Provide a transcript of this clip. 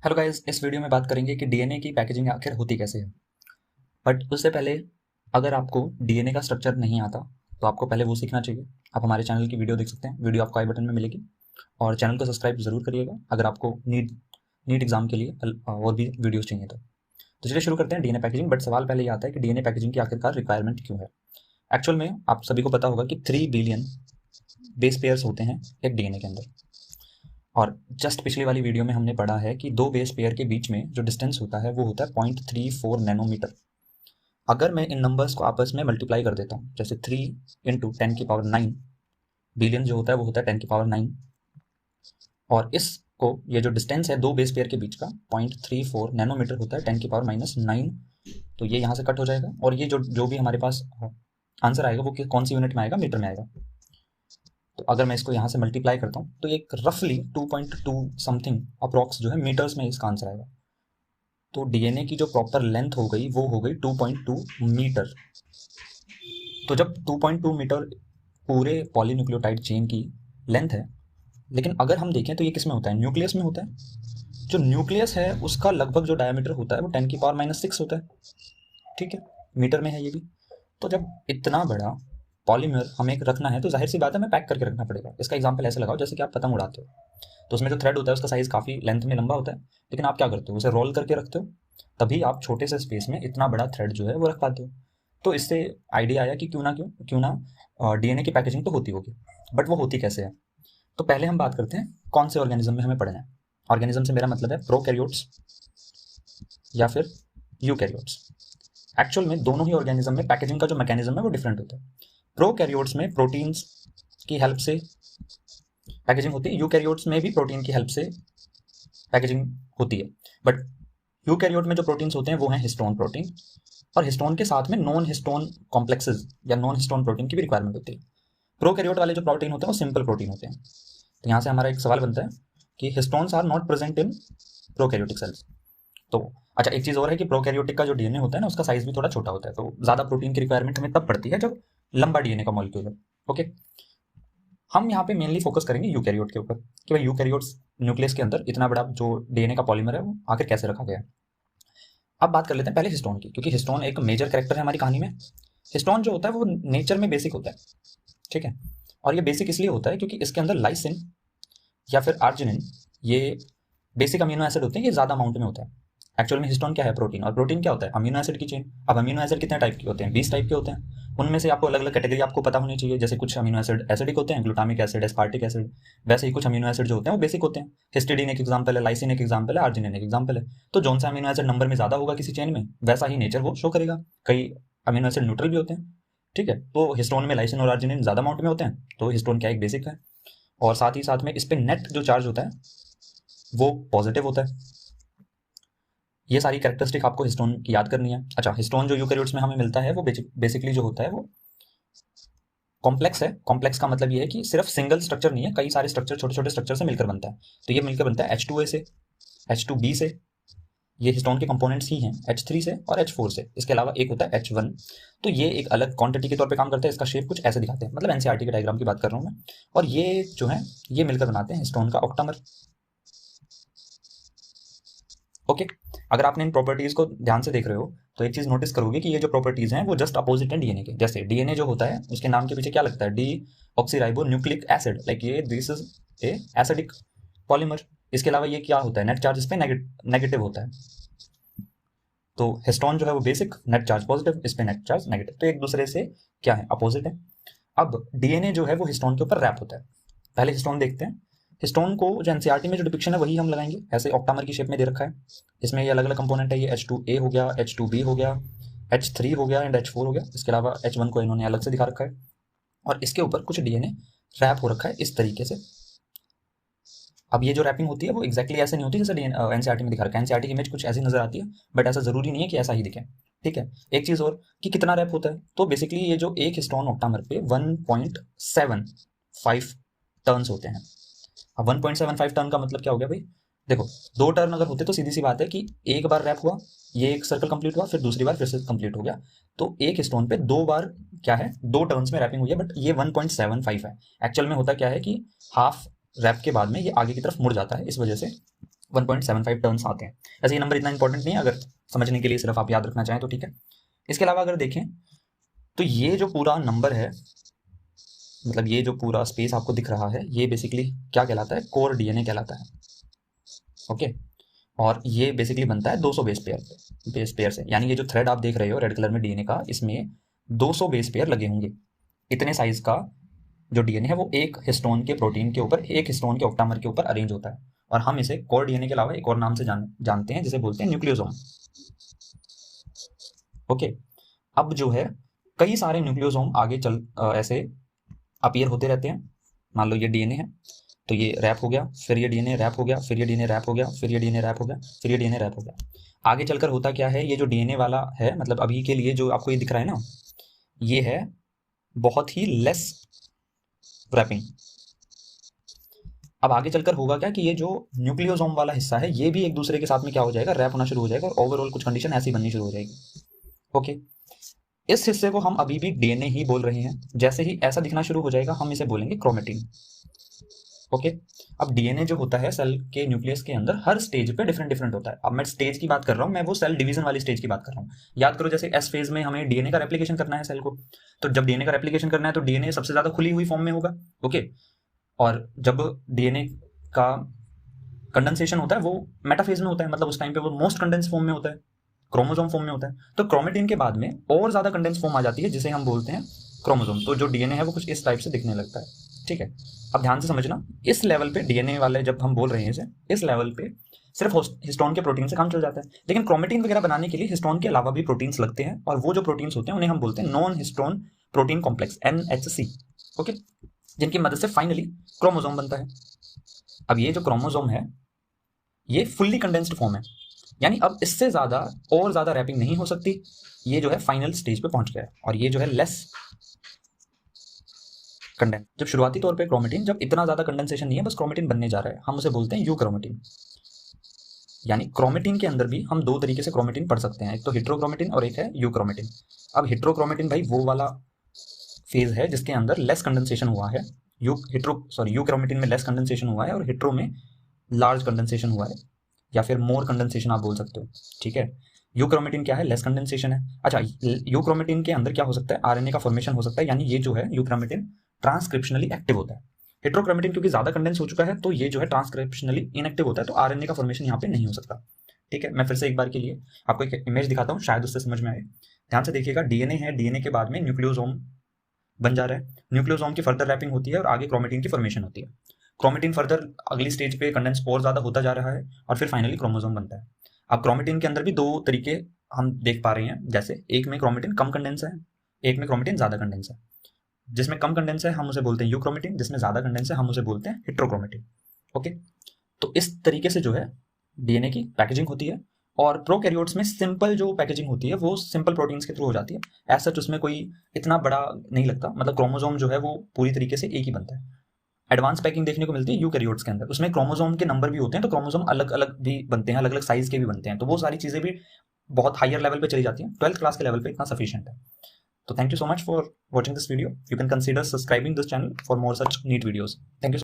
Hello guys, इस video में बात करेंगे कि डीएनए की पैकेजिंग आखिर होती कैसे है। बट उससे पहले, अगर आपको डीएनए का स्ट्रक्चर नहीं आता तो आपको पहले वो सीखना चाहिए। आप हमारे चैनल की वीडियो देख सकते हैं, वीडियो आपको आई बटन में मिलेगी। और चैनल को सब्सक्राइब जरूर करिएगा अगर आपको नीट नीट एग्जाम के लिए और भी वीडियोस चाहिए तो चलिए शुरू करते हैं डीएनए पैकेजिंग। बट सवाल पहले ये आता है कि डीएनए पैकेजिंग की आखिरकार रिक्वायरमेंट क्यों है। एक्चुअल में आप सभी को पता होगा कि 3 बिलियन बेस पेयर्स होते हैं एक डीएनए के अंदर। और जस्ट पिछली वाली वीडियो में हमने पढ़ा है कि दो बेस पेयर के बीच में जो डिस्टेंस होता है वो होता है 0.34 नैनोमीटर। अगर मैं इन नंबर्स को आपस में मल्टीप्लाई कर देता हूँ, जैसे 3 इंटू 10⁹, बिलियन जो होता है वो होता है 10⁹, और इसको ये जो डिस्टेंस है दो बेस पेयर के बीच का 0.34 नैनोमीटर होता है 10⁻⁹। तो ये यहाँ से कट हो जाएगा और ये जो भी हमारे पास आंसर आएगा वो कौन सी यूनिट में आएगा, मीटर में आएगा। तो अगर मैं इसको यहाँ से मल्टीप्लाई करता हूँ तो एक रफली 2.2 समथिंग अप्रॉक्स जो है मीटर्स में इसका आंसर आएगा। तो डीएनए की जो प्रॉपर लेंथ हो गई वो हो गई 2.2 मीटर। तो जब 2.2 मीटर पूरे पॉलीन्यूक्लियोटाइड चेन की लेंथ है, लेकिन अगर हम देखें तो ये किस में होता है, न्यूक्लियस में होता है। जो न्यूक्लियस है उसका लगभग जो डायमीटर होता है वो 10⁻⁶ होता है। ठीक है, मीटर में है ये भी। तो जब इतना बड़ा पॉलीमर हमें रखना है तो जाहिर सी बात है हमें पैक करके रखना पड़ेगा। इसका एग्जांपल ऐसे लगाओ जैसे कि आप पतंग उड़ाते हो, तो उसमें जो थ्रेड होता है उसका साइज काफ़ी लेंथ में लंबा होता है, लेकिन आप क्या करते हो, उसे रोल करके रखते हो, तभी आप छोटे से स्पेस में इतना बड़ा थ्रेड जो है वो रख पाते हो। तो इससे आइडिया आया कि क्यों ना डीएनए की पैकेजिंग तो होती होगी, बट वो होती कैसे है। तो पहले हम बात करते हैं कौन से ऑर्गेनिज्म में हमें पढ़ना है। ऑर्गेनिज्म से मेरा मतलब है प्रोकैरियोट्स या फिर यूकैरियोट्स। एक्चुअल में दोनों ही ऑर्गेनिज्म में पैकेजिंग का जो मैकेनिज्म है वो डिफरेंट होता है। प्रोकैरियोट्स में प्रोटीन्स की हेल्प से पैकेजिंग होती है, यूकैरियोट्स में भी प्रोटीन की हेल्प से पैकेजिंग होती है। बट यूकैरियोट में जो प्रोटीन्स होते हैं वो हैं हिस्टोन प्रोटीन, और हिस्टोन के साथ में नॉन हिस्टोन कॉम्प्लेक्सेस या नॉन हिस्टोन प्रोटीन की भी रिक्वायरमेंट होती है। प्रोकैरियोट वाले जो प्रोटीन होते हैं वो सिंपल प्रोटीन होते हैं। तो यहाँ से हमारा एक सवाल बनता है कि histones are not present in prokaryotic cells. तो अच्छा, एक चीज़ और है कि प्रोकैरियोटिक का जो डीएनए होता है ना उसका साइज भी थोड़ा छोटा होता है, तो ज़्यादा प्रोटीन की रिक्वायरमेंट हमें तब पड़ती है जब लंबा डीएनए का मॉलिक्यूल है। ओके, हम यहाँ पे मेनली फोकस करेंगे यूकैरियोट के ऊपर कि भाई यूकैरियोट्स न्यूक्लियस के अंदर इतना बड़ा जो डीएनए का पॉलीमर है वो आखिर कैसे रखा गया है। अब बात कर लेते हैं पहले हिस्टोन की, क्योंकि हिस्टोन एक मेजर कैरेक्टर है हमारी कहानी में। हिस्टोन जो होता है वो नेचर में बेसिक होता है, ठीक है। और ये बेसिक इसलिए होता है क्योंकि इसके अंदर लाइसिन या फिर आर्जिनिन, ये बेसिक अमीनो एसिड होते हैं, ये ज़्यादा अमाउंट में होता है। एक्चुअल में हिस्टोन क्या है, प्रोटीन, और प्रोटीन क्या होता है, अमीनो एसिड की चेन। अब अमीनो एसिड कितने टाइप के होते हैं, 20 टाइप के होते हैं। उनमें से आपको अलग अलग कैटेगरी आपको पता होनी चाहिए। जैसे कुछ अमीनो एसिड एसिडिक होते हैं, ग्लूटामिक एसिड, एस्पार्टिक एसिड, वैसे ही कुछ अमीनो एसिड जो होते हैं वो बेसिक होते हैं। हिस्टिडीन एक एग्जाम्पल है, लाइसिन एक एग्जाम्पल है, आर्जिनिन एक एग्जाम्पल है। तो जौन सा अमीनो एसिड नंबर में ज़्यादा होगा किसी चेन में, वैसा ही नेचर वो शो करेगा। कई अमीनो एसिड न्यूट्रल भी होते हैं, ठीक है। तो हिस्टोन में लाइसिन और आर्जिनिन ज़्यादा अमाउंट में होते हैं, तो हिस्टोन क्या एक बेसिक है। और साथ ही साथ में इस पर नेट जो चार्ज होता है वो पॉजिटिव होता है। ये सारी कैरेक्टरिस्टिक आपको हिस्टोन की याद करनी है। अच्छा, हिस्टोन जो यूकैरियोट्स में हमें मिलता है वो बेसिकली जो होता है वो कॉम्प्लेक्स है। कॉम्प्लेक्स का मतलब ये है कि सिर्फ सिंगल स्ट्रक्चर नहीं है, कई सारे स्ट्रक्चर छोटे छोटे स्ट्रक्चर से मिलकर बनता है। तो ये मिलकर बनता है H2A से, H2B से, ये हिस्टोन के कंपोनेंट्स ही हैं, H3 से और H4 से। इसके अलावा एक होता है H1। तो ये एक अलग क्वांटिटी के तौर पे काम करता है। इसका शेप कुछ ऐसे दिखाते हैं, मतलब एनसीईआरटी के डायग्राम की बात कर रहा हूँ मैं। और ये जो है ये मिलकर बनाते हैं हिस्टोन का ऑक्टामर। ओके, अगर आपने इन प्रॉपर्टीज को ध्यान से देख रहे हो तो एक चीज नोटिस करोगे कि ये जो प्रॉपर्टीज हैं वो जस्ट अपोजिट है डीएनए के। जैसे डीएनए जो होता है उसके नाम के पीछे क्या लगता है, डी ऑक्सीराइबो न्यूक्लिक एसिड, लाइक ये this is a acidic polymer. इसके अलावा ये क्या होता है, नेट चार्ज इस पे नेगेटिव होता है। तो हिस्टोन जो है वो बेसिक, नेट चार्ज पॉजिटिव, इस पे नेट चार्ज नेगेटिव, तो एक दूसरे से क्या है, अपोजिट है। अब डीएनए जो है वो हिस्टोन के ऊपर रैप होता है। पहले हिस्टोन देखते हैं। हिस्टोन को जो एनसीईआरटी में जो डिपिक्शन है वही हम लगाएंगे, ऐसे ऑक्टामर की शेप में दे रखा है। इसमें ये अलग अलग कंपोनेंट है, ये H2A हो गया, H2B हो गया, H3 हो गया एंड H4 हो गया। इसके अलावा H1 को इन्होंने अलग से दिखा रखा है, और इसके ऊपर कुछ डीएनए रैप हो रखा है इस तरीके से। अब ये जो रैपिंग होती है वो एक्जैक्टली ऐसे नहीं होती जैसे एनसीईआरटी में दिखा रखा है। एनसीईआरटी की इमेज कुछ ऐसी नजर आती है, बट ऐसा जरूरी नहीं है कि ऐसा ही दिखे, ठीक है। एक चीज और कि कितना रैप होता है, तो बेसिकली ये जो एक हिस्टोन ऑक्टामर पे 1.75 टर्न्स होते हैं। अब 1.75 टर्न का मतलब क्या हो गया भाई, देखो 2 टर्न अगर होते तो सीधी सी बात है कि एक बार रैप हुआ, ये एक सर्कल कंप्लीट हुआ, फिर दूसरी बार फिर से कंप्लीट हो गया। तो एक स्टोन पे 2 बार क्या है, 2 टर्न्स में रैपिंग हुई है, बट ये 1.75 है। एक्चुअल में होता क्या है कि हाफ रैप के बाद में ये आगे की तरफ मुड़ जाता है, इस वजह से 1.75 टर्न्स आते हैं। ऐसे ये नंबर इतना इंपॉर्टेंट नहीं है, अगर समझने के लिए सिर्फ आप याद रखना चाहें तो ठीक है। इसके अलावा अगर देखें तो ये जो पूरा नंबर है, मतलब ये जो पूरा स्पेस आपको दिख रहा है, ये बेसिकली क्या कहलाता है, कोर डीएनए कहलाता है। ओके, और ये बेसिकली बनता है 200 बेस पेयर से। यानी ये जो थ्रेड आप देख रहे हो रेड कलर में डीएनए का, इसमें 200 बेस पेयर लगे होंगे। इतने साइज का जो डीएनए है वो एक हिस्टोन के प्रोटीन के ऊपर, एक हिस्टोन के ऑक्टामर के ऊपर अरेंज होता है, और हम इसे कोर डीएनए के अलावा एक और नाम से जानते हैं, जिसे बोलते हैं न्यूक्लियोसोम। ओके, अब जो है कई सारे न्यूक्लियोसोम आगे ऐसे अपीयर होते रहते हैं। मान लो ये डीएनए है, तो ये रैप हो गया, फिर ये डीएनए रैप हो गया, फिर ये डीएनए रैप हो गया, फिर ये डीएनए रैप हो गया, फिर ये डीएनए रैप हो गया। आगे चलकर होता क्या है, ये जो डीएनए वाला है, मतलब अभी के लिए जो आपको ये दिख रहा है ना, ये है बहुत ही लेस रैपिंग। अब आगे चलकर होगा क्या कि ये जो न्यूक्लियोसोम वाला हिस्सा है, ये भी एक दूसरे के साथ में क्या हो जाएगा, रैप होना शुरू हो जाएगा, और ओवरऑल कुछ कंडीशन ऐसी बननी शुरू हो जाएगी। ओके, इस हिस्से को हम अभी भी डीएनए ही बोल रहे हैं। जैसे ही ऐसा दिखना शुरू हो जाएगा, हम इसे बोलेंगे क्रोमेटिन। ओके, अब डीएनए जो होता है सेल के न्यूक्लियस के अंदर हर स्टेज पे डिफरेंट होता है। अब मैं स्टेज की बात कर रहा हूँ, मैं वो सेल डिवीजन वाली स्टेज की बात कर रहा हूँ। याद करो, जैसे एस फेज में हमें डीएनए का रेप्लिकेशन करना है सेल को, तो जब डीएनए का रेप्लिकेशन करना है तो डीएनए सबसे ज्यादा खुली हुई फॉर्म में होगा। ओके, और जब डीएनए का कंडेंसेशन होता है वो मेटाफेज में होता है, मतलब उस टाइम पे वो मोस्ट कंडेंस फॉर्म में होता है, क्रोमोसोम फॉर्म में होता है। तो क्रोमेटिन के बाद में और ज्यादा कंडेंस फॉर्म आ जाती है, जिसे हम बोलते हैं क्रोमोसोम। तो जो डीएनए है वो कुछ इस टाइप से दिखने लगता है। ठीक है, अब ध्यान से समझना, इस लेवल पे डीएनए वाले जब हम बोल रहे हैं इसे, इस लेवल पे सिर्फ हिस्टोन के प्रोटीन से काम चल जाता है। लेकिन क्रोमेटिन वगैरह बनाने के लिए हिस्टोन के अलावा भी प्रोटीन्स लगते हैं, और वो जो प्रोटीन्स होते हैं उन्हें हम बोलते हैं non histone protein complex, NHC। Okay, जिनकी मदद से फाइनली क्रोमोसोम बनता है। अब ये जो क्रोमोसोम है ये फुल्ली कंडेंस्ड फॉर्म है, यानी अब इससे ज्यादा और ज्यादा रैपिंग नहीं हो सकती। ये जो है फाइनल स्टेज पे पहुंच गया है, और ये जो है लेस कंडेंस। जब शुरुआती तौर पे क्रोमेटिन, जब इतना ज्यादा कंडेंसेशन नहीं है, बस क्रोमेटिन बनने जा रहा है, हम उसे बोलते हैं यूक्रोमेटिन। यानी क्रोमेटिन के अंदर भी हम दो तरीके से क्रोमेटिन पढ़ सकते हैं, एक तो हेट्रोक्रोमेटिन और एक है यूक्रोमेटिन। अब हेट्रोक्रोमेटिन भाई वो वाला फेज है जिसके अंदर लेस कंडेंसेशन हुआ है। यूक्रोमेटिन में लेस कंडेंसेशन हुआ है, और हेट्रो में लार्ज कंडेंसेशन हुआ है, या फिर मोर कंडेंसेशन आप बोल सकते हो। ठीक है, यूक्रोमेटिन क्या है, लेस कंडेंसेशन है। अच्छा, यूक्रोमेटिन के अंदर क्या हो सकता है, आरएनए का फॉर्मेशन हो सकता है, यानी ये जो है यूक्रोमेटिन ट्रांसक्रिप्शनली एक्टिव होता है। हेट्रोक्रोमेटिन क्योंकि ज्यादा कंडेंस हो चुका है, तो ये जो है ट्रांसक्रिप्शनली इनएक्टिव होता है, तो आरएनए का फॉर्मेशन यहाँ पे नहीं हो सकता। ठीक है, मैं फिर से एक बार के लिए आपको एक इमेज दिखाता हूँ, शायद उससे समझ में आए। ध्यान से देखिएगा, डीएनए है, डीएनए के बाद में न्यूक्लियोसोम बन जा रहा है, न्यूक्लियोसोम की फर्दर रैपिंग होती है, और आगे क्रोमेटिन की फॉर्मेशन होती है। क्रोमेटिन फर्दर अगली स्टेज पे कंडेंस और ज्यादा होता जा रहा है, और फिर फाइनली क्रोमोसोम बनता है। अब क्रोमेटिन के अंदर भी दो तरीके हम देख पा रहे हैं, जैसे एक में क्रोमेटिन कम कंडेंस है, एक में क्रोमेटिन ज्यादा कंडेंस है। जिसमें कम कंडेंस है हम उसे बोलते हैं यूक्रोमेटिन, जिसमें ज्यादा कंडेंस है हम उसे बोलते हैं हेट्रोक्रोमेटिन। ओके, तो इस तरीके से जो है डीएनए की पैकेजिंग होती है, और प्रोकैरियोट्स में सिंपल जो पैकेजिंग होती है वो सिंपल प्रोटीन्स के थ्रू हो जाती है। ऐसा उसमें कोई इतना बड़ा नहीं लगता, मतलब क्रोमोसोम जो है वो पूरी तरीके से एक ही बनता है। एडवांस पैकिंग देखने को मिलती है यूकैरियोट्स के अंदर, उसमें क्रोमोसोम के नंबर भी होते हैं, तो क्रोमोसोम अलग अलग भी बनते हैं, अलग अलग साइज के भी बनते हैं, तो वो सारी चीजें भी बहुत हायर लेवल पे चली जाती हैं। 12th क्लास के लेवल पे इतना सफिशिएंट है। तो thank you so much for watching this video. You can consider subscribing this channel for more such neat videos. Thank you.